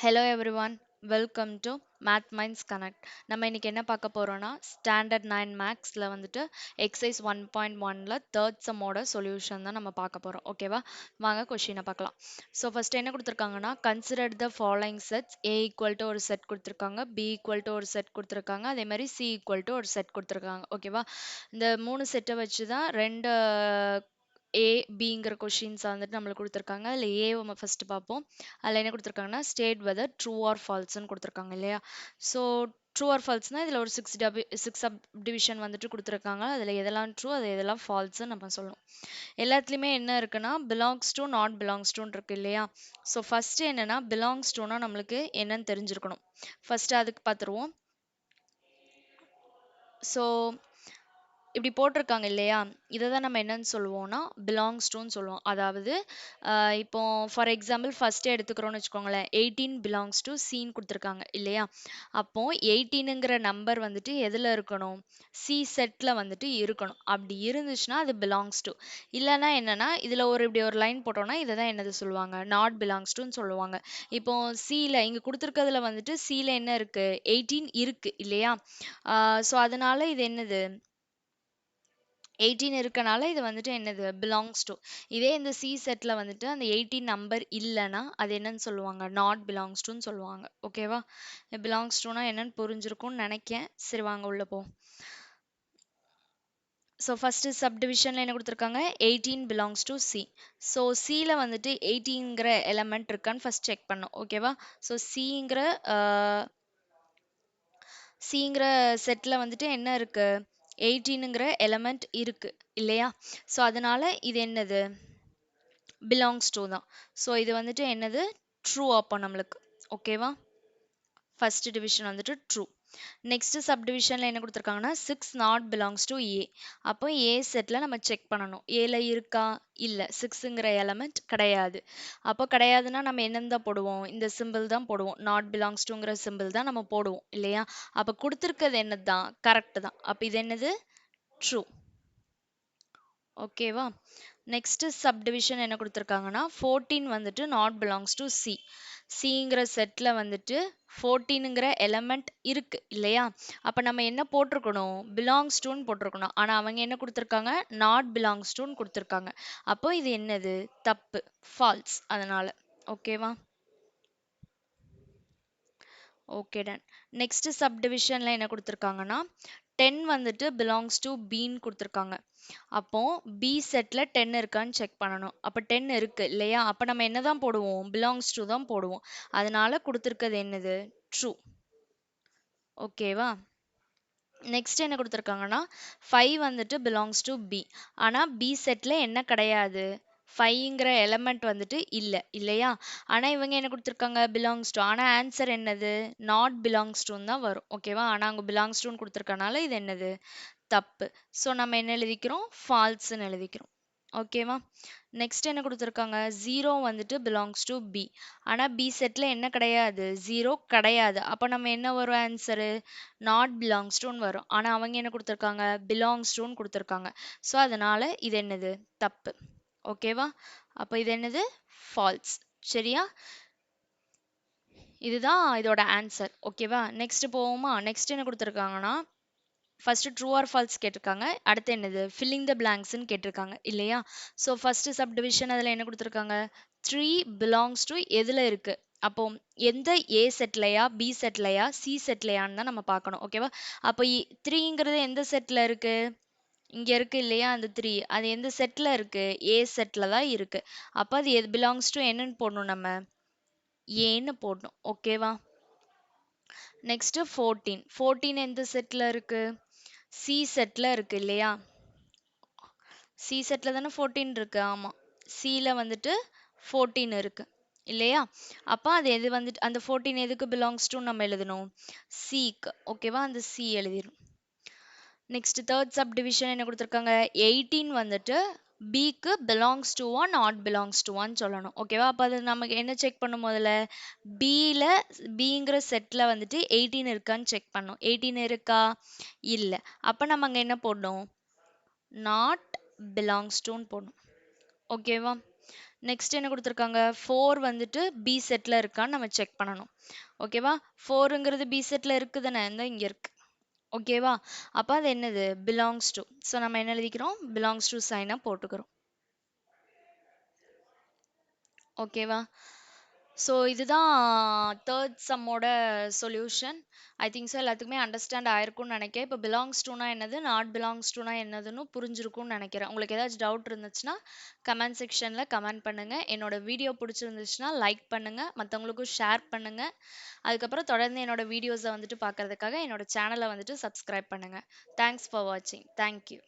Hello everyone, welcome to Math Minds Connect. நம்ம இன்னைக்கு என்ன பார்க்க போறோம்னா ஸ்டாண்டர்ட் 9 மேக்ஸ்ல வந்துட்டு எக்ஸசைஸ் 1.1ல தேர்ட் சம்மோட சொல்யூஷன் தான் நம்ம பார்க்க போறோம். ஓகேவா? வாங்க கொஸ்டினை பார்க்கலாம். ஸோ ஃபர்ஸ்ட் என்ன கொடுத்துருக்காங்கன்னா consider the following sets A equal to ஒரு செட் கொடுத்துருக்காங்க, பி ஈக்குவல் டு ஒரு செட் கொடுத்துருக்காங்க, அதே மாதிரி சி ஈக்குவல் டு ஒரு செட் கொடுத்துருக்காங்க. ஓகேவா? இந்த மூணு செட்டை வச்சு தான் ரெண்டு ஏ பிங்கிற கொஷின்ஸ் வந்துட்டு நம்மளுக்கு கொடுத்துருக்காங்க. அதில் ஏவை ஃபர்ஸ்ட் பார்ப்போம். அதில் என்ன கொடுத்துருக்காங்கன்னா ஸ்டேட் வெதர் ட்ரூ ஆர் ஃபால்ஸ்ன்னு கொடுத்துருக்காங்க இல்லையா? ஸோ ட்ரூ ஆர் ஃபால்ஸ்னால் இதில் ஒரு சிக்ஸ் சப் டிவிஷன் வந்துட்டு கொடுத்துருக்காங்க. அதில் எதெல்லாம் ட்ரூ அது எதெல்லாம் ஃபால்ஸ்ன்னு நம்ம சொல்லணும். எல்லாத்துலேயுமே என்ன இருக்குன்னா பிலாங்ஸ் டு நாட் பிலாங்ஸ் டுன்னு இருக்கு இல்லையா? ஸோ ஃபர்ஸ்ட் என்னன்னா பிலாங்ஸ் டுனா நம்மளுக்கு என்னன்னு தெரிஞ்சிருக்கணும். ஃபர்ஸ்ட் அதுக்கு பார்த்துருவோம். ஸோ இப்படி போட்டிருக்காங்க இல்லையா? இதை தான் நம்ம என்னன்னு சொல்லுவோம்னா பிலாங்ஸ் டுன்னு சொல்லுவோம். அதாவது இப்போ ஃபார் எக்ஸாம்பிள் ஃபர்ஸ்ட் எடுத்துக்கிறோம்னு வச்சுக்கோங்களேன், 18 பிலாங்ஸ் டு சீன் கொடுத்துருக்காங்க இல்லையா? அப்போ 18ங்கிற நம்பர் வந்துட்டு எதில் இருக்கணும்? சி செட்டில் வந்துட்டு இருக்கணும். அப்படி இருந்துச்சுன்னா அது பிலாங்ஸ் டு. இல்லைன்னா என்னன்னா இதில் இப்படி ஒரு லைன் போட்டோம்னா இதை தான் என்னது சொல்லுவாங்க? நாட் பிலாங்ஸ் டுன்னு சொல்லுவாங்க. இப்போ சியில் இங்கே கொடுத்துருக்கிறதுல வந்துட்டு சியில் என்ன இருக்கு? 18 இருக்கு இல்லையா? ஸோ அதனால இது என்னது? 18 இருக்கனால இது வந்துட்டு என்னது? Belongs to. இதே இந்த சி செட்ல வந்துட்டு அந்த 18 நம்பர் இல்லைன்னா அது என்னன்னு சொல்லுவாங்க? நாட் பிலாங்ஸ் டுன்னு சொல்லுவாங்க. ஓகேவா? பிலாங்ஸ் டுனா என்னன்னு புரிஞ்சிருக்கும்னு நினைக்கேன். சரி வாங்க உள்ள போ. ஸோ ஃபர்ஸ்ட் சப்டிவிஷனில் என்ன கொடுத்துருக்காங்க? 18 பிலாங்ஸ் டு சி. ஸோ சியில் வந்துட்டு 18ங்கிற எலமெண்ட் இருக்கான்னு ஃபர்ஸ்ட் செக் பண்ணோம். ஓகேவா? ஸோ சிங்கிற செட்டில் வந்துட்டு என்ன இருக்கு? 18ங்கிற எலமெண்ட் இருக்கு இல்லையா? ஸோ அதனால இது என்னது? பிலாங்ஸ் டு தான். ஸோ இது வந்துட்டு என்னது? ட்ரூ அப்போ நம்மளுக்கு. ஓகேவா? ஃபர்ஸ்ட் டிவிஷன் வந்துட்டு ட்ரூ. நெக்ஸ்ட் சப்டிவிஷனில் என்ன கொடுத்துருக்காங்கன்னா 6 நாட் பிலாங்ஸ் டு ஏ. அப்போ ஏ செட்டில் நம்ம செக் பண்ணணும். ஏல இருக்கா? இல்லை, 6ங்கிற எலமெண்ட் கிடையாது. அப்போ கிடையாதுன்னா நம்ம என்னன்னு தான் போடுவோம்? இந்த சிம்பிள் தான் போடுவோம். நாட் பிலாங்ஸ் டுங்கிற சிம்பிள் தான் நம்ம போடுவோம் இல்லையா? அப்போ கொடுத்துருக்கிறது என்னது தான்? கரெக்ட் தான். அப்போ இது என்னது? ட்ரூ. ஓகேவா? நெக்ஸ்ட் சப்டிவிஷன் என்ன கொடுத்துருக்காங்கன்னா 14 வந்துட்டு நாட் பிலாங்ஸ் டு சி. சிங்கிற செட்டில் வந்துட்டு 14ங்கிற எலமெண்ட் இருக்கு இல்லையா? அப்போ நம்ம என்ன போட்டிருக்கணும்? பிலாங்ஸ் டுன்னு போட்டிருக்கணும். ஆனால் அவங்க என்ன கொடுத்துருக்காங்க? நாட் பிலாங்ஸ் டுன்னு கொடுத்துருக்காங்க. அப்போ இது என்னது? தப்பு, ஃபால்ஸ். அதனால ஓகேவா? Okay done. நெக்ஸ்ட் சப்டிவிஷன்ல என்ன கொடுத்துருக்காங்கன்னா 10 வந்துட்டு பிலாங்ஸ் டு பின்னு கொடுத்துருக்காங்க. அப்போ பி செட்ல 10 இருக்கான்னு செக் பண்ணணும். அப்போ 10 இருக்கு இல்லையா? அப்போ நம்ம என்ன தான் போடுவோம்? பிலாங்ஸ் டு தான் போடுவோம். அதனால கொடுத்துருக்கிறது என்னது? ட்ரூ. ஓகேவா? நெக்ஸ்ட் என்ன கொடுத்துருக்காங்கன்னா 5 வந்துட்டு பிலாங்ஸ் டு பி. ஆனால் பி செட்டில் என்ன கிடையாது? 5ங்கிற எலமெண்ட் வந்துட்டு இல்லை இல்லையா? ஆனால் இவங்க என்ன கொடுத்துருக்காங்க? Belongs to. ஆனால் ஆன்சர் என்னது? நாட் பிலாங்ஸ் டுன்னு தான் வரும். ஓகேவா? ஆனால் அங்கே பிலாங்ஸ் டுன்னு கொடுத்துருக்கனால இது என்னது? தப்பு. ஸோ நம்ம என்ன எழுதிக்கிறோம்? ஃபால்ஸ்ன்னு எழுதிக்கிறோம். ஓகேவா? நெக்ஸ்ட் என்ன கொடுத்துருக்காங்க? 0 வந்துட்டு பிலாங்ஸ் டு பி. ஆனால் பி செட்டில் என்ன கிடையாது? 0 கிடையாது. அப்போ நம்ம என்ன வரும் ஆன்சரு? நாட் பிலாங்ஸ் டுன்னு வரும். ஆனால் அவங்க என்ன கொடுத்துருக்காங்க? பிலாங்ஸ் டுன்னு கொடுத்துருக்காங்க. ஸோ அதனால இது என்னது? தப்பு. ஓகேவா? அப்போ இது என்னது? ஃபால்ஸ். சரியா? இதுதான் இதோட ஆன்சர். ஓகேவா? நெக்ஸ்ட் போவோமா? நெக்ஸ்ட் என்ன கொடுத்துருக்காங்கன்னா ஃபர்ஸ்ட் ட்ரூ ஆர் ஃபால்ஸ் கேட்டிருக்காங்க. அடுத்து என்னது? ஃபில்லிங் த பிளாங்க்ஸ்ன்னு கேட்டிருக்காங்க இல்லையா? ஸோ ஃபர்ஸ்ட் சப்டிவிஷன் அதில் என்ன கொடுத்துருக்காங்க? 3 பிலாங்ஸ் டு எதில் இருக்கு? அப்போ எந்த ஏ செட்லையா, பி செட்லையா, சி செட்லையான்னு தான் நம்ம பார்க்கணும். ஓகேவா? அப்போ 3ங்கிறது எந்த செட்டில் இருக்கு? இங்கே இருக்கு இல்லையா? அந்த 3 அது எந்த செட்டில் இருக்கு? ஏ செட்டில் தான் இருக்கு. அப்போ அது எது பிலாங்ஸ் டு என்னன்னு போடணும் நம்ம? ஏன்னு போடணும். ஓகேவா? நெக்ஸ்ட் 14. 14 எந்த செட்டில் இருக்கு? சி செட்டில் இருக்கு இல்லையா? சி செட்டில் தானே 14 இருக்கு. ஆமாம், சியில் வந்துட்டு 14 இருக்கு இல்லையா? அப்போ அது எது வந்துட்டு அந்த 14 எதுக்கு பிலாங்ஸ் டு நம்ம எழுதணும்? சிக்கு. ஓகேவா? அந்த சி எழுதிடும். நெக்ஸ்ட் தேர்ட் சப் டிவிஷன் என்ன கொடுத்துருக்காங்க? 18 வந்துட்டு பிக்கு பிலாங்ஸ் டுவா நாட் பிலாங்ஸ் டுவான்னு சொல்லணும். ஓகேவா? அப்போ அது நமக்கு என்ன செக் பண்ணும்? முதல்ல பியில் பிங்கிற செட்டில் வந்துட்டு 18 இருக்கான்னு செக் பண்ணும். 18 இருக்கா? இல்லை. அப்போ நம்ம அங்கே என்ன போடணும்? நாட் பிலாங்ஸ் டுன்னு போடணும். ஓகேவா? நெக்ஸ்ட் என்ன குடுத்துருக்காங்க? 4 வந்துட்டு பி செட்ல இருக்கான்னு நம்ம செக் பண்ணணும். ஓகேவா? 4ங்கிறது பி செட்ல இருக்கு தானே? இந்தா இங்க இருக்கு. ஓகேவா? அப்ப அது என்னது? Belongs to. ஸோ நம்ம என்ன எழுதிக்கிறோம்? பிலாங்ஸ் டு சைனா போட்டுக்கிறோம். ஓகேவா? ஸோ இதுதான் தேர்ட் சம்மோட சொல்யூஷன். ஐ திங்க் ஸோ எல்லாத்துக்குமே அண்டர்ஸ்டாண்ட் ஆயிருக்கும்னு நினைக்கிறேன். இப்போ பிலாங்ஸ் டுனா என்னது, நாட் பிலாங்ஸ் டுனா என்னதுன்னு புரிஞ்சிருக்கும்னு நினைக்கிறேன். உங்களுக்கு ஏதாச்சும் டவுட் இருந்துச்சுன்னா கமெண்ட் செக்ஷனில் கமெண்ட் பண்ணுங்க. என்னோட வீடியோ பிடிச்சிருந்துச்சுன்னா லைக் பண்ணுங்க, மற்றவங்களுக்கும் ஷேர் பண்ணுங்க. அதுக்கப்புறம் தொடர்ந்து என்னோட வீடியோஸை வந்துட்டு பார்க்கறதுக்காக என்னோட சேனலை வந்துட்டு சப்ஸ்கிரைப் பண்ணுங்க. தேங்க்ஸ் ஃபார் வாட்சிங். தேங்க்யூ.